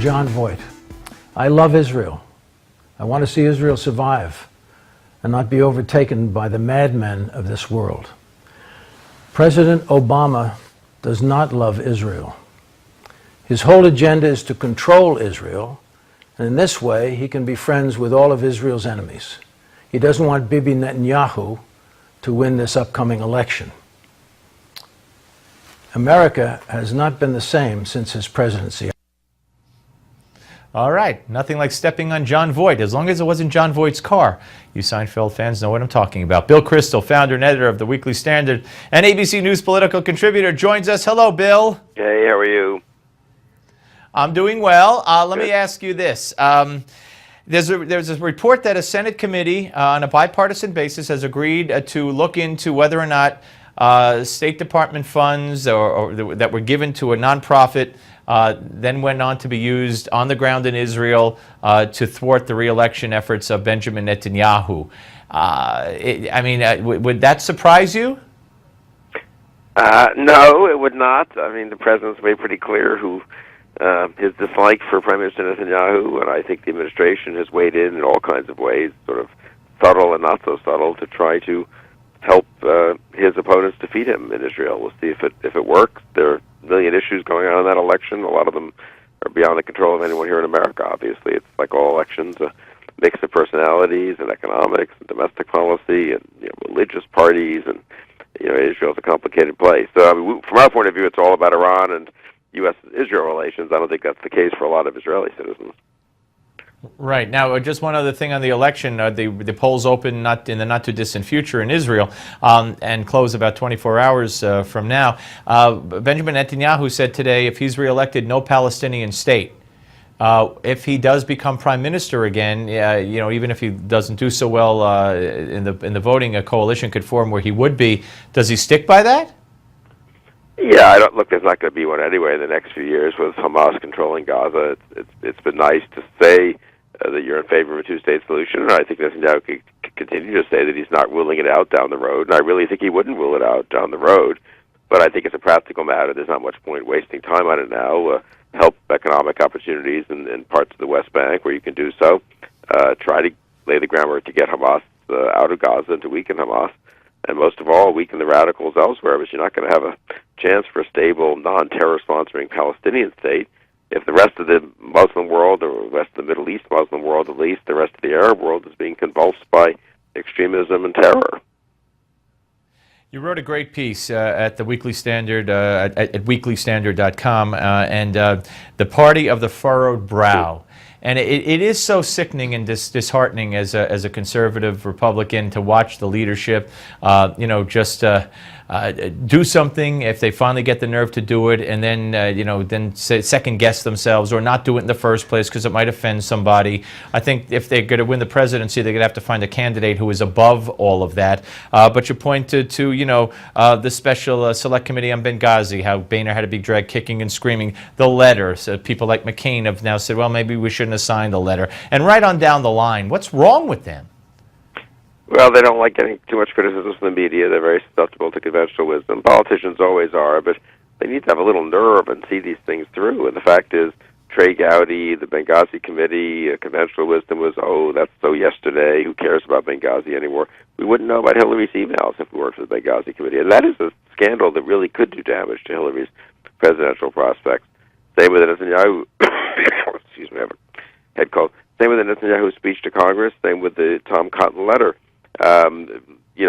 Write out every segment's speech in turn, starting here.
Jon Voight. I love Israel. I want to see Israel survive and not be overtaken by the madmen of this world. President Obama does not love Israel. His whole agenda is to control Israel, and in this way he can be friends with all of Israel's enemies. He doesn't want Bibi Netanyahu to win this upcoming election. America has not been the same since his presidency. All right, nothing like stepping on Jon Voight, as long as it wasn't Jon Voight's car. You Seinfeld fans know what I'm talking about. Bill Kristol, founder and editor of the Weekly Standard and ABC News political contributor, joins us. Hello, Bill. Hey, how are you? I'm doing well. Let me ask you this. There's a report that a Senate committee on a bipartisan basis has agreed to look into whether or not State Department funds that were given to a nonprofit then went on to be used on the ground in Israel to thwart the re-election efforts of Benjamin Netanyahu. Would that surprise you? No, it would not. I mean, the president's made pretty clear his dislike for Prime Minister Netanyahu, and I think the administration has weighed in all kinds of ways, sort of subtle and not so subtle, to try to help his opponents defeat him in Israel. We'll see if it works. There are a million issues going on in that election. A lot of them are beyond the control of anyone here in America, obviously. It's like all elections, a mix of personalities and economics and domestic policy and religious parties, and Israel's a complicated place. So I mean, from our point of view, it's all about Iran and U.S.-Israel relations. I don't think that's the case for a lot of Israeli citizens. Right. Now, just one other thing on the election. The polls open in the not-too-distant future in Israel and close about 24 hours from now. Benjamin Netanyahu said today if he's reelected, no Palestinian state. If he does become prime minister again, even if he doesn't do so well in the voting, a coalition could form where he would be. Does he stick by that? Yeah, look, there's not going to be one anyway in the next few years with Hamas controlling Gaza. It's been nice to say that you're in favor of a two-state solution, and I think Netanyahu could continue to say that he's not ruling it out down the road, and I really think he wouldn't rule it out down the road, but I think it's a practical matter. There's not much point wasting time on it now. Help economic opportunities in parts of the West Bank where you can do so. Try to lay the groundwork to get Hamas out of Gaza and to weaken Hamas, and most of all, weaken the radicals elsewhere, but you're not going to have a chance for a stable, non-terror sponsoring Palestinian state if the rest of the Muslim world, or the rest of the Middle East Muslim world at least, the rest of the Arab world is being convulsed by extremism and terror. You wrote a great piece at the Weekly Standard, at weeklystandard.com, and the party of the furrowed brow. And it is so sickening and disheartening as a conservative Republican to watch the leadership, do something if they finally get the nerve to do it, and then second guess themselves or not do it in the first place because it might offend somebody. I think if they're going to win the presidency, they're going to have to find a candidate who is above all of that. But you pointed to the special select committee on Benghazi, how Boehner had to be dragged kicking and screaming. The letter, so people like McCain have now said, well, maybe we shouldn't have signed the letter. And right on down the line, what's wrong with them? Well, they don't like getting too much criticism from the media. They're very susceptible to conventional wisdom. Politicians always are, but they need to have a little nerve and see these things through. And the fact is, Trey Gowdy, the Benghazi committee, conventional wisdom was, that's so yesterday. Who cares about Benghazi anymore? We wouldn't know about Hillary's emails if we weren't for the Benghazi committee. And that is a scandal that really could do damage to Hillary's presidential prospects. Same with Netanyahu. Excuse me, I have a head cold. Same with the Netanyahu speech to Congress. Same with the Tom Cotton letter.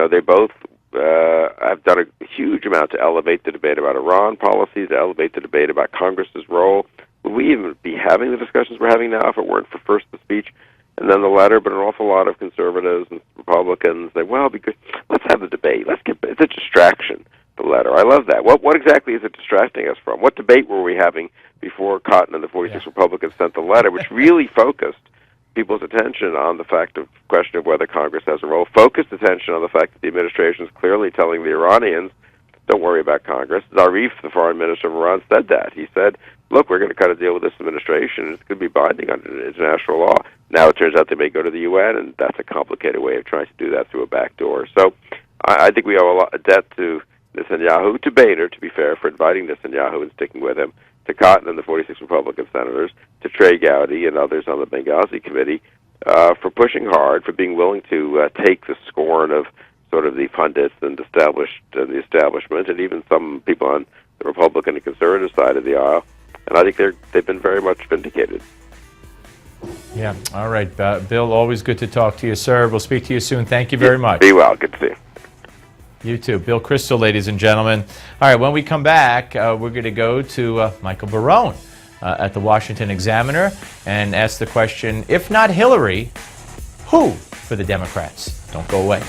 They both have done a huge amount to elevate the debate about Iran policies, to elevate the debate about Congress's role. Would we even be having the discussions we're having now if it weren't for first the speech and then the letter? But an awful lot of conservatives and Republicans say, well, because let's have the debate. It's a distraction, the letter. I love that. What exactly is it distracting us from? What debate were we having before Cotton and the 46 Republicans sent the letter, which really focused people's attention on the question of whether Congress has a role, focused attention on the fact that the administration is clearly telling the Iranians, don't worry about Congress. Zarif, the foreign minister of Iran, said that. He said, look, we're going to cut a deal with this administration, and it's going to be binding under international law. Now it turns out they may go to the UN, and that's a complicated way of trying to do that through a back door. So I think we owe a debt to Netanyahu, to Boehner, to be fair, for inviting Netanyahu and sticking with him, to Cotton and the 46 Republican senators, to Trey Gowdy and others on the Benghazi committee for pushing hard, for being willing to take the scorn of sort of the pundits and the establishment, and even some people on the Republican and conservative side of the aisle. And I think they've been very much vindicated. Yeah. All right, Bill, always good to talk to you, sir. We'll speak to you soon. Thank you very much. Be well. Good to see you. You too. Bill Kristol, ladies and gentlemen. All right, when we come back, we're going to go to Michael Barone at the Washington Examiner and ask the question, if not Hillary, who for the Democrats? Don't go away.